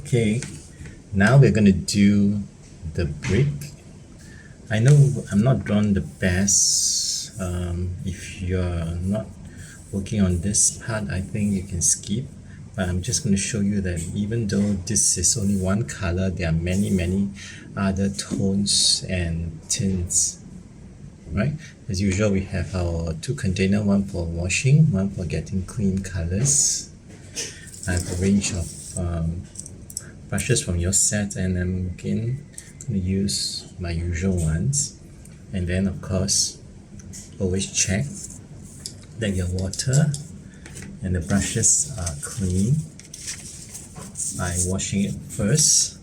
Okay, now we're going to do the brick. I know I'm not drawn the best. If you're not working on this part, I think you can skip. But I'm just going to show you that even though this is only one color, there are many other tones and tints. Right? As usual, we have our two containers, one for washing, one for getting clean colors. I have a range of brushes from your set, and I'm again going to use my usual ones. And then of course, always check that your water and the brushes are clean by washing it first,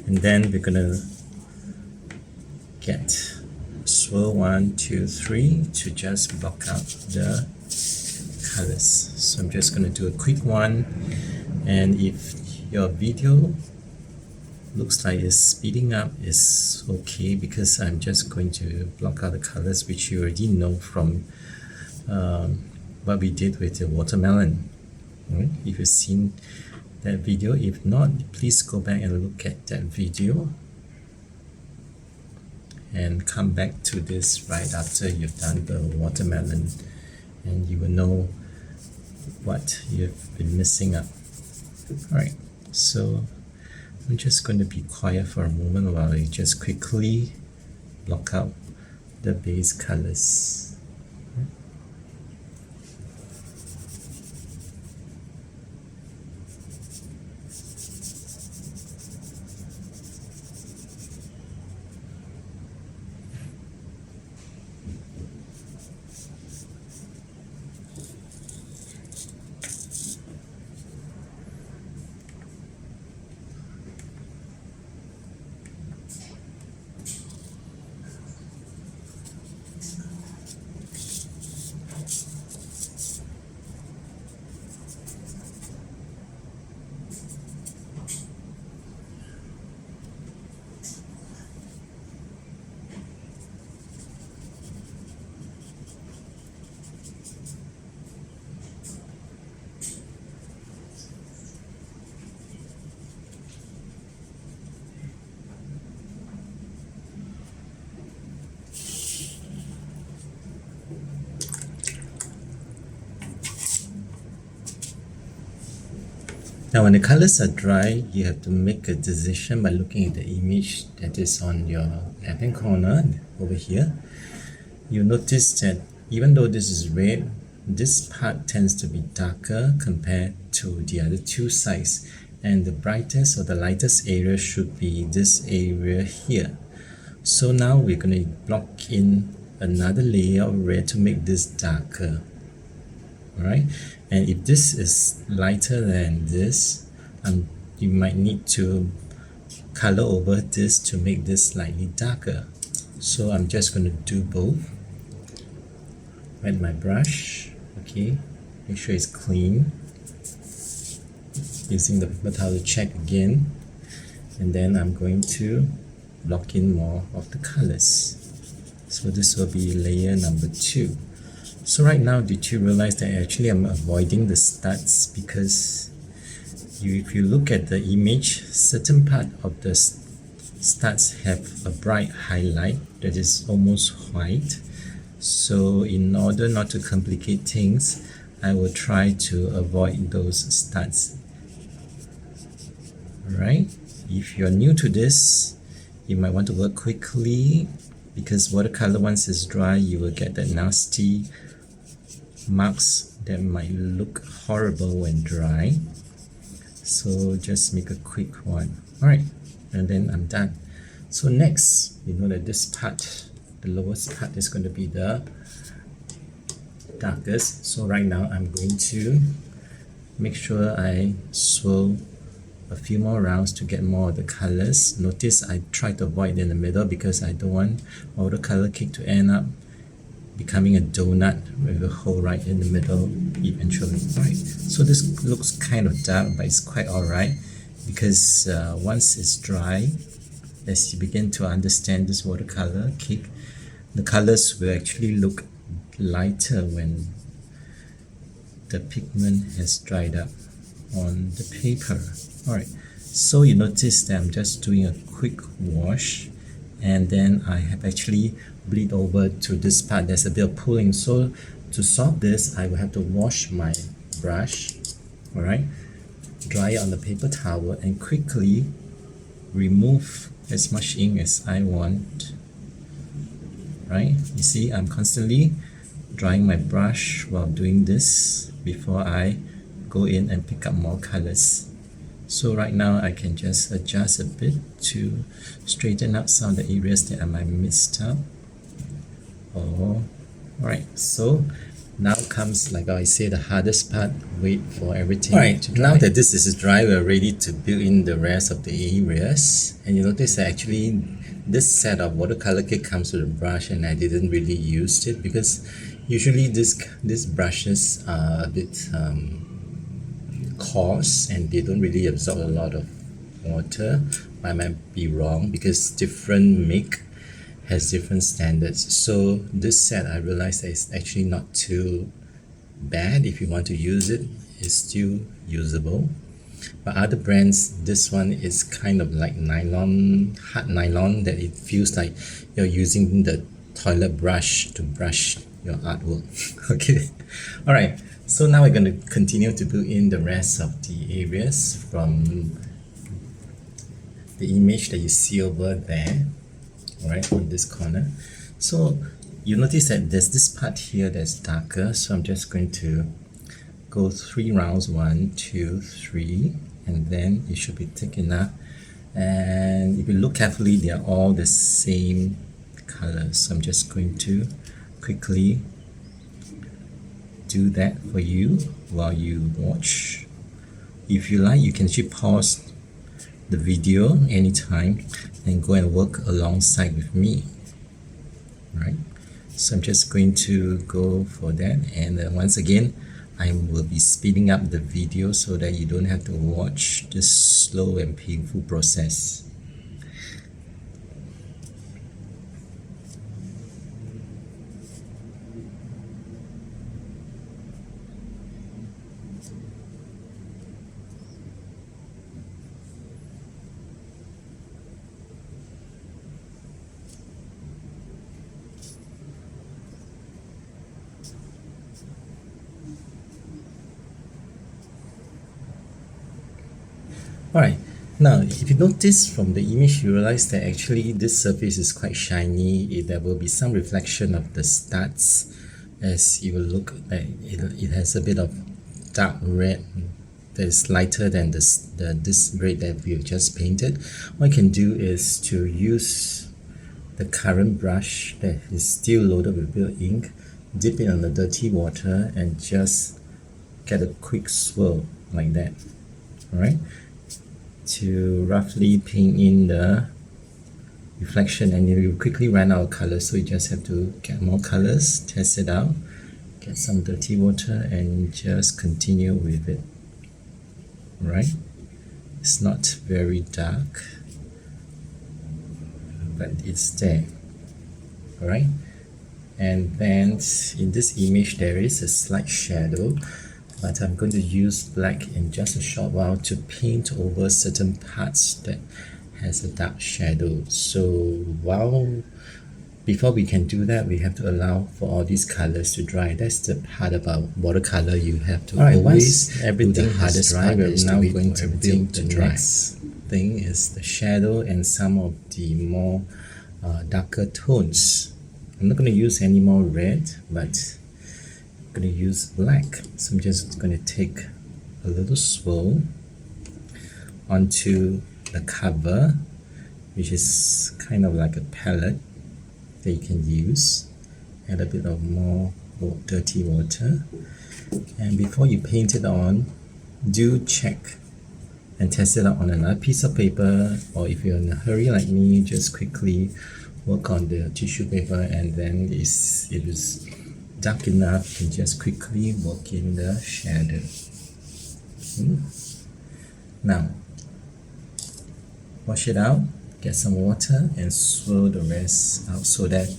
and then we're gonna get swirl 1, 2, 3 to just block out the colors. So I'm just gonna do a quick one, and if your video looks like it's speeding up, it's okay, because I'm just going to block out the colors which you already know from what we did with the watermelon. Right? If you've seen that video, if not, please go back and look at that video and come back to this right after you've done the watermelon, and you will know what you've been missing out. Alright, so I'm just going to be quiet for a moment while I just quickly block out the base colors. Now when the colors are dry, you have to make a decision by looking at the image that is on your left-hand corner over here. You notice that even though this is red, this part tends to be darker compared to the other two sides, and the brightest or the lightest area should be this area here. So now we're going to block in another layer of red to make this darker. Alright, and if this is lighter than this, you might need to color over this to make this slightly darker. So I'm just going to do both. Wet my brush, okay, make sure it's clean, using the paper towel to check again, and then I'm going to block in more of the colors. So this will be layer number 2. So right now, did you realize that actually I'm avoiding the studs, because if you look at the image, certain part of the studs have a bright highlight that is almost white. So in order not to complicate things, I will try to avoid those studs. Alright, if you're new to this, you might want to work quickly, because watercolor, once it's dry, you will get that nasty marks that might look horrible when dry. So just make a quick one. Alright, and then I'm done. So next, you know that this part, the lowest part, is going to be the darkest. So right now I'm going to make sure I swirl a few more rounds to get more of the colors. Notice I try to avoid in the middle, because I don't want watercolor cake to end up becoming a donut with a hole right in the middle eventually. Right, so this looks kind of dark, but it's quite alright, because once it's dry, as you begin to understand this watercolor cake, the colors will actually look lighter when the pigment has dried up on the paper. Alright, So you notice that I'm just doing a quick wash, and then I have actually bleed over to this part. There's a bit of pulling, so to solve this I will have to wash my brush, all right, dry it on the paper towel and quickly remove as much ink as I want, right? You see, I'm constantly drying my brush while doing this before I go in and pick up more colors. So right now I can just adjust a bit to straighten out some of the areas that I might missed out. Alright, so now comes, like I say, the hardest part. Wait for everything to dry. Now that this is dry, we're ready to build in the rest of the areas. And you notice that actually this set of watercolor kit comes with a brush, and I didn't really use it because usually these brushes are a bit coarse and they don't really absorb a lot of water. I might be wrong because different make has different standards. So this set, I realized that it's actually not too bad. If you want to use it, it's still usable. But other brands, this one is kind of like nylon, hard nylon, that it feels like you're using the toilet brush to brush your artwork. Okay, all right, so now we're going to continue to build in the rest of the areas from the image that you see over there, all right, in this corner. So you notice that there's this part here that's darker, so I'm just going to go 3 rounds, 1, 2, 3, and then it should be thick enough. And if you look carefully, they are all the same color, so I'm just going to quickly do that for you while you watch. If you like, you can actually pause the video anytime and go and work alongside with me, right? So I'm just going to go for that, and once again I will be speeding up the video so that you don't have to watch this slow and painful process. Alright, now if you notice from the image, you realize that actually this surface is quite shiny. There will be some reflection of the studs as you will look at it has a bit of dark red that is lighter than this red that we've just painted. What you can do is to use the current brush that is still loaded with build ink, dip it on the dirty water and just get a quick swirl like that, alright, to roughly paint in the reflection, and you will quickly run out of colors, so you just have to get more colors, test it out, get some dirty water and just continue with it. Right, it's not very dark, but it's there. Alright, and then in this image there is a slight shadow, but I'm going to use black in just a short while to paint over certain parts that has a dark shadow. So before we can do that, we have to allow for all these colors to dry. That's the part about watercolor. You have to always everything do the hardest part. We're now going to build the next thing is the shadow and some of the more darker tones. I'm not going to use any more red, but I'm going to use black. So I'm just going to take a little swirl onto the cover, which is kind of like a palette that you can use. Add a bit of more dirty water, and before you paint it on, do check and test it out on another piece of paper, or if you're in a hurry like me, just quickly work on the tissue paper, and then if it is dark enough, you can just quickly work in the shadow. Now wash it out, get some water and swirl the rest out so that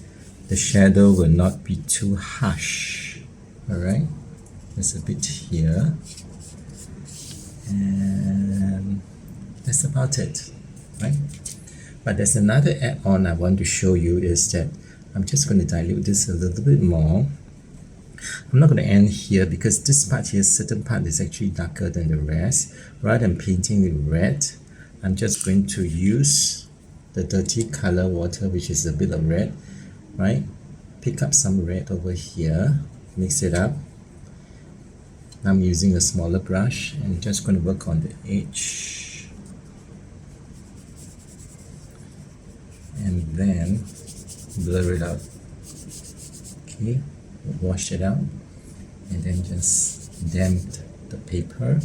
the shadow will not be too harsh. Alright, there's a bit here, and That's about it, right? But there's another add-on I want to show you is that I'm just going to dilute this a little bit more. I'm not going to end here because this part here, certain part is actually darker than the rest. Rather than painting it red, I'm just going to use the dirty color water, which is a bit of red, right? Pick up some red over here, mix it up. I'm using a smaller brush and just going to work on the edge. And then blur it out. Okay, wash it out and then just damp the paper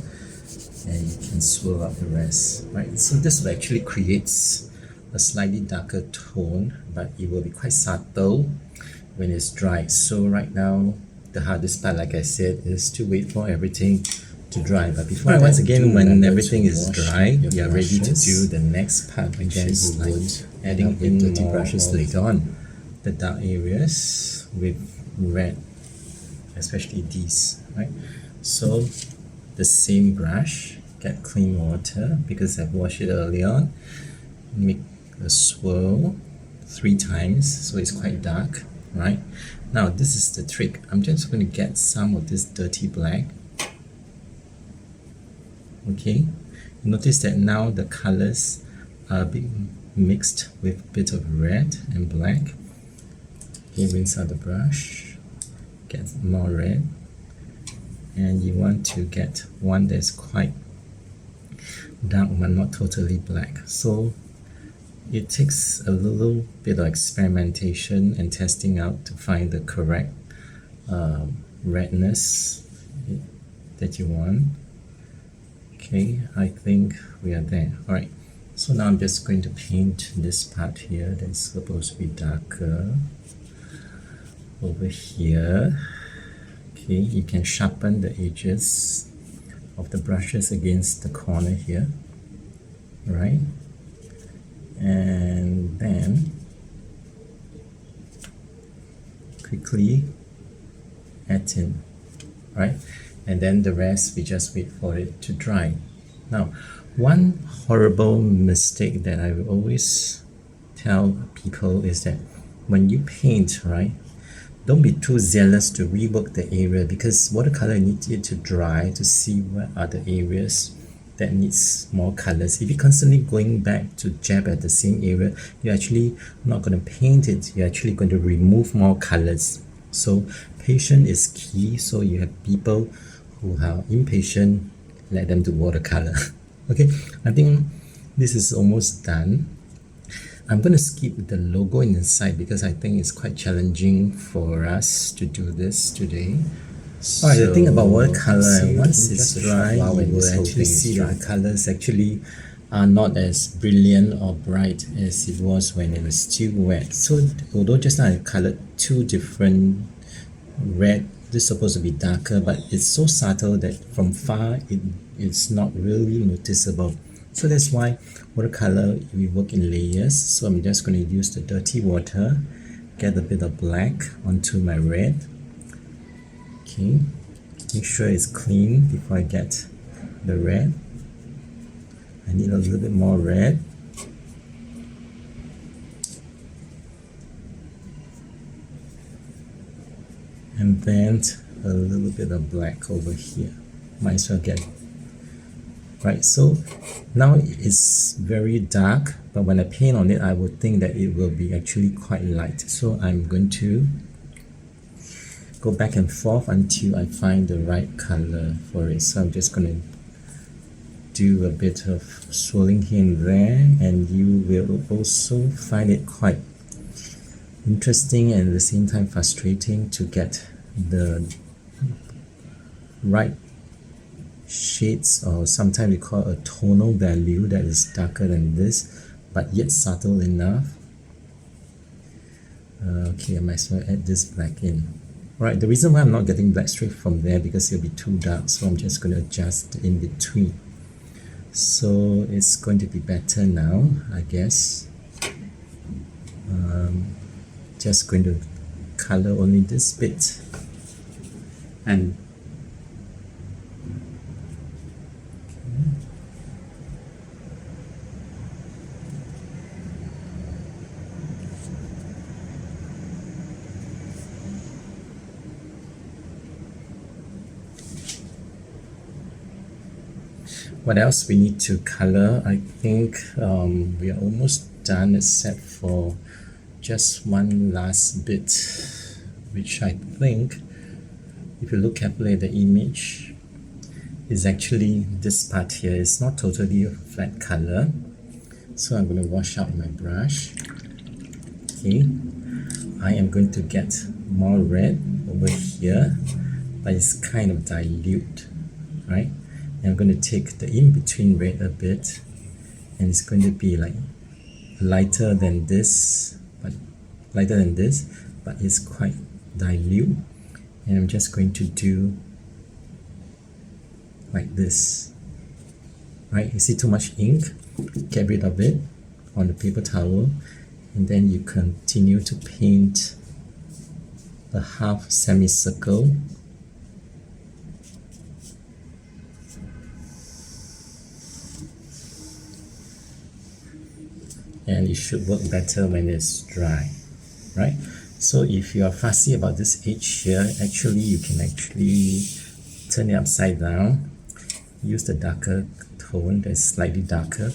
and you can swirl out the rest, right? So this will actually creates a slightly darker tone, but it will be quite subtle when it's dry. So right now the hardest part, like I said, is to wait for everything to dry. But before once again, when everything is dry, we are ready to do the next part, which is like adding in dirty brushes later on. The dark areas with red, especially these, right? So the same brush, get clean water because I've washed it earlier on, make a swirl 3 times so it's quite dark, right? Now this is the trick. I'm just going to get some of this dirty black. Okay, notice that now the colors are being mixed with a bit of red and black. Okay, rinse out the brush, get more red, and you want to get one that's quite dark but not totally black. So it takes a little bit of experimentation and testing out to find the correct redness that you want. Okay, I think we are there. Alright, so now I'm just going to paint this part here that's supposed to be darker over here. Okay, you can sharpen the edges of the brushes against the corner here, right? And then quickly add in, right? And then the rest we just wait for it to dry. Now, one horrible mistake that I will always tell people is that when you paint, right, don't be too zealous to rework the area because watercolor needs it to dry to see what are the areas that needs more colors. If you're constantly going back to jab at the same area, you're actually not going to paint it, you're actually going to remove more colors. So patience is key. So you have people who are impatient, let them do watercolor. Okay, I think this is almost done. I'm going to skip the logo inside because I think it's quite challenging for us to do this today. Alright, the thing about watercolor, once it's dry, you will actually see that the colors actually are not as brilliant or bright as it was when it was still wet. So although just now I colored 2 different red, this is supposed to be darker, but it's so subtle that from far it's not really noticeable. So that's why watercolor, we work in layers. So I'm just going to use the dirty water, get a bit of black onto my red. Okay, make sure it's clean before I get the red. I need a little bit more red. And then a little bit of black over here. Might as well get it. Right, so now it's very dark, but when I paint on it, I would think that it will be actually quite light. So I'm going to go back and forth until I find the right color for it. So I'm just going to do a bit of swirling here and there, and you will also find it quite interesting and at the same time frustrating to get the right shades, or sometimes we call a tonal value that is darker than this but yet subtle enough. Okay, I might as well add this black in. Right, the reason why I'm not getting black straight from there because it'll be too dark, so I'm just going to adjust in between. So it's going to be better now, I guess. Just going to color only this bit, and What else we need to color? I think we are almost done except for just one last bit, which I think, if you look carefully at the image, is actually this part here. It's not totally a flat color. So I'm going to wash out my brush. Okay, I am going to get more red over here, but it's kind of dilute, right? And I'm going to take the in-between red a bit, and it's going to be like lighter than this, but it's quite dilute. And I'm just going to do like this, right? You see too much ink, get rid of it on the paper towel, and then you continue to paint a half semicircle. And it should work better when it's dry, right? So if you are fussy about this edge here, actually you can actually turn it upside down, use the darker tone that's slightly darker,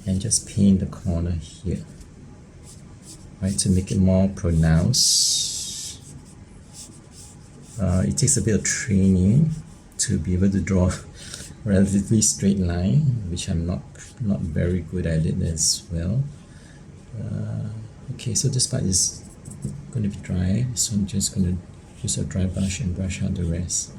and just paint the corner here, right, to make it more pronounced. It takes a bit of training to be able to draw relatively straight line, which I'm not very good at it as well. Okay, so this part is going to be dry, so I'm just going to use a dry brush and brush out the rest.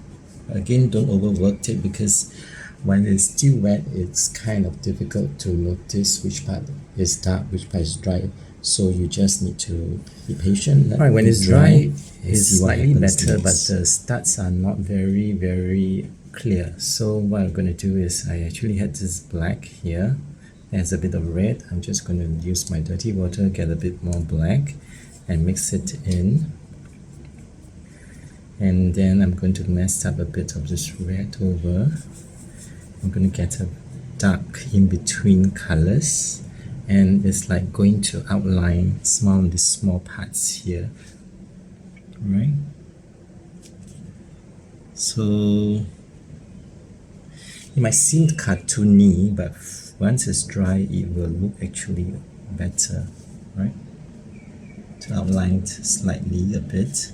Again, don't overwork it, because when it's still wet, it's kind of difficult to notice which part is dark, which part is dry. So you just need to be patient. Alright, when it's dry, it's slightly better, but the starts are not very clear. So what I'm going to do is, I actually had this black here. There's a bit of red. I'm just going to use my dirty water, get a bit more black, and mix it in. And then I'm going to mess up a bit of this red over. I'm going to get a dark in between colors, and it's like going to outline these small parts here, right? So it might seem cartoony, but once it's dry, it will look actually better, right? To outline it slightly a bit,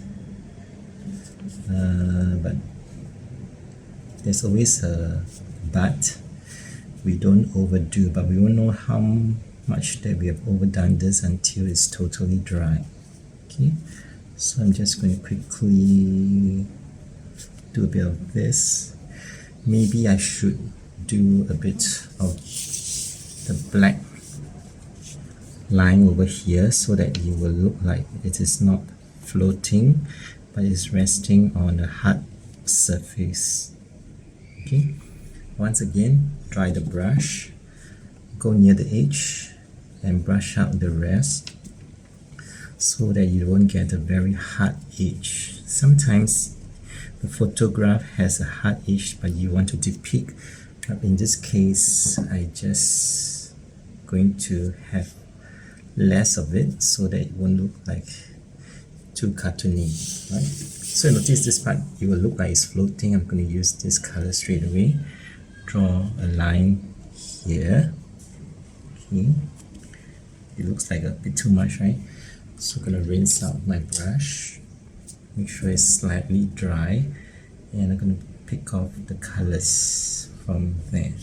but there's always a but. We don't overdo, but we won't know how much that we have overdone this until it's totally dry. Okay, so I'm just going to quickly do a bit of this. Maybe I should do a bit of the black line over here, so that it will look like it is not floating, but it's resting on a hard surface. Okay, once again, dry the brush, go near the edge, and brush out the rest, so that you won't get a very hard edge. Sometimes the photograph has a hard edge, but you want to depict. But in this case, I just going to have less of it, so that it won't look like too cartoony, right? So notice this part, it will look like it's floating. I'm going to use this color straight away. Draw a line here. Okay, it looks like a bit too much, right? So I'm going to rinse out my brush, make sure it's slightly dry, and I'm going to pick off the colors from there.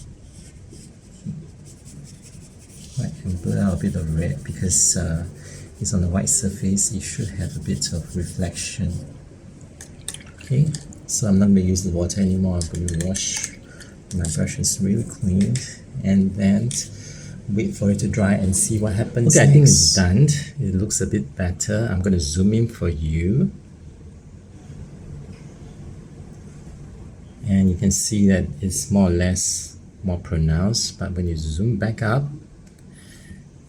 Right, and blur out a bit of red, because it's on the white surface, it should have a bit of reflection. Okay, so I'm not going to use the water anymore. I'm going to wash my brushes really clean, and then wait for it to dry and see what happens. Okay, next. I think it's done. It looks a bit better. I'm going to zoom in for you, and you can see that it's more or less more pronounced, but when you zoom back up,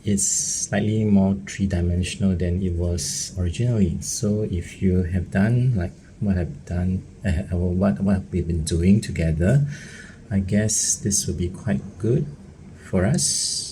it's slightly more three-dimensional than it was originally. So if you have done like what I've done, or what we've been doing together, I guess this will be quite good for us.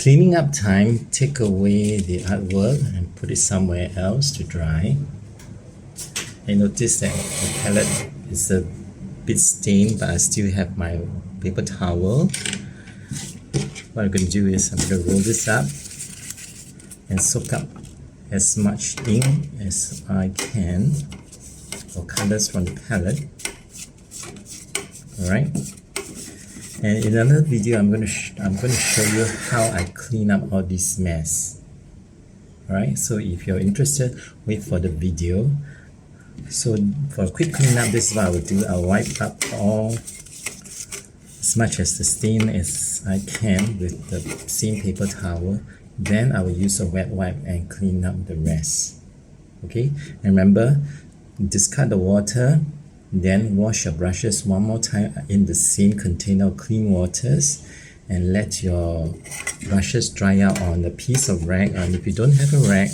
Cleaning up time, take away the artwork and put it somewhere else to dry. I noticed that the palette is a bit stained, but I still have my paper towel. What I'm going to do is I'm going to roll this up and soak up as much ink as I can, or colors from the palette. Alright, and in another video I'm going to show you how I clean up all this mess. Alright, so if you're interested, wait for the video. So for a quick cleanup, this is what I will do. I'll wipe up all as much as the stain as I can with the same paper towel. Then I will use a wet wipe and clean up the rest. Okay, and remember, discard the water, then wash your brushes one more time in the same container of clean waters, and let your brushes dry out on a piece of rag. And if you don't have a rag,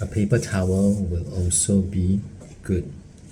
a paper towel will also be good.